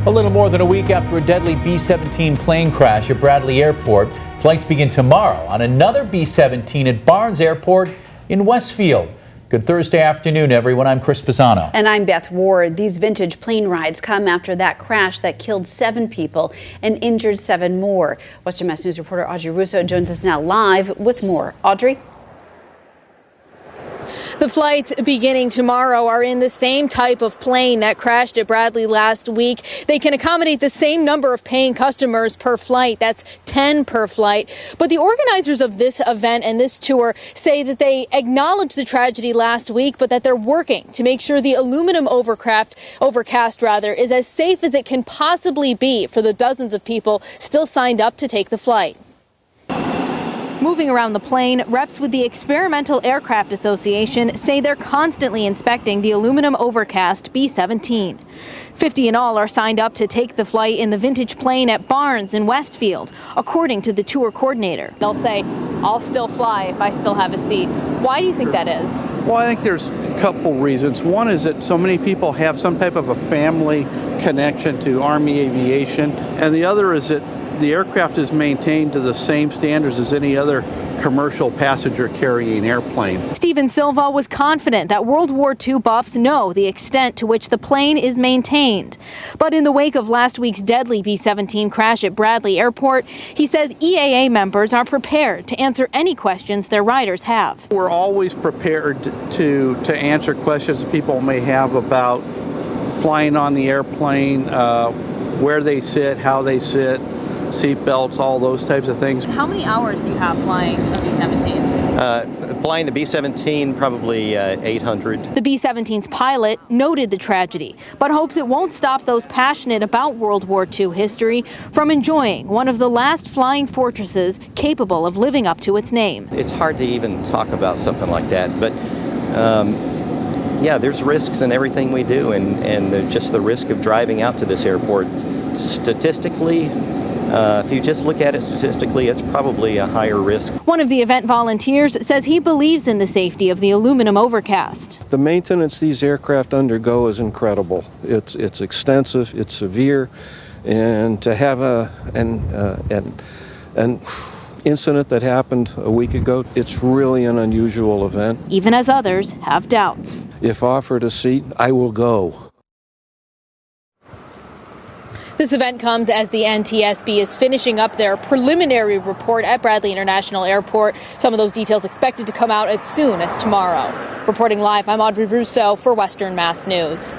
A little more than a week after a deadly B-17 plane crash at Bradley Airport, flights begin tomorrow on another B-17 at Barnes Airport in Westfield. Good Thursday afternoon, everyone. I'm Chris Pisano. And I'm Beth Ward. These vintage plane rides come after that crash that killed 7 people and injured 7 more. Western Mass News reporter Audrey Russo joins us now live with more. Audrey? The flights beginning tomorrow are in the same type of plane that crashed at Bradley last week. They can accommodate the same number of paying customers per flight. That's 10 per flight. But the organizers of this event and this tour say that they acknowledged the tragedy last week, but that they're working to make sure the aluminum overcast is as safe as it can possibly be for the dozens of people still signed up to take the flight. Moving around the plane, reps with the Experimental Aircraft Association say they're constantly inspecting the aluminum overcast B-17. 50 in all are signed up to take the flight in the vintage plane at Barnes in Westfield, according to the tour coordinator. They'll say, "I'll still fly if I still have a seat." Why do you think that is? Well, I think there's a couple reasons. One is that so many people have some type of a family connection to Army aviation, and the other is that the aircraft is maintained to the same standards as any other commercial passenger carrying airplane. Stephen Silva was confident that World War II buffs know the extent to which the plane is maintained. But in the wake of last week's deadly B-17 crash at Bradley Airport, he says EAA members are prepared to answer any questions their riders have. We're always prepared to answer questions that people may have about flying on the airplane, where they sit, how they sit, seat belts, all those types of things. How many hours do you have flying a B-17? Flying the B-17, probably 800. The B-17's pilot noted the tragedy, but hopes it won't stop those passionate about World War II history from enjoying one of the last flying fortresses capable of living up to its name. It's hard to even talk about something like that, but yeah, there's risks in everything we do, and just the risk of driving out to this airport. Statistically, if you just look at it statistically, it's probably a higher risk. One of the event volunteers says he believes in the safety of the aluminum overcast. The maintenance these aircraft undergo is incredible. It's extensive, it's severe, and to have an incident that happened a week ago, it's really an unusual event. Even as others have doubts. If offered a seat, I will go. This event comes as the NTSB is finishing up their preliminary report at Bradley International Airport. Some of those details expected to come out as soon as tomorrow. Reporting live, I'm Audrey Russo for Western Mass News.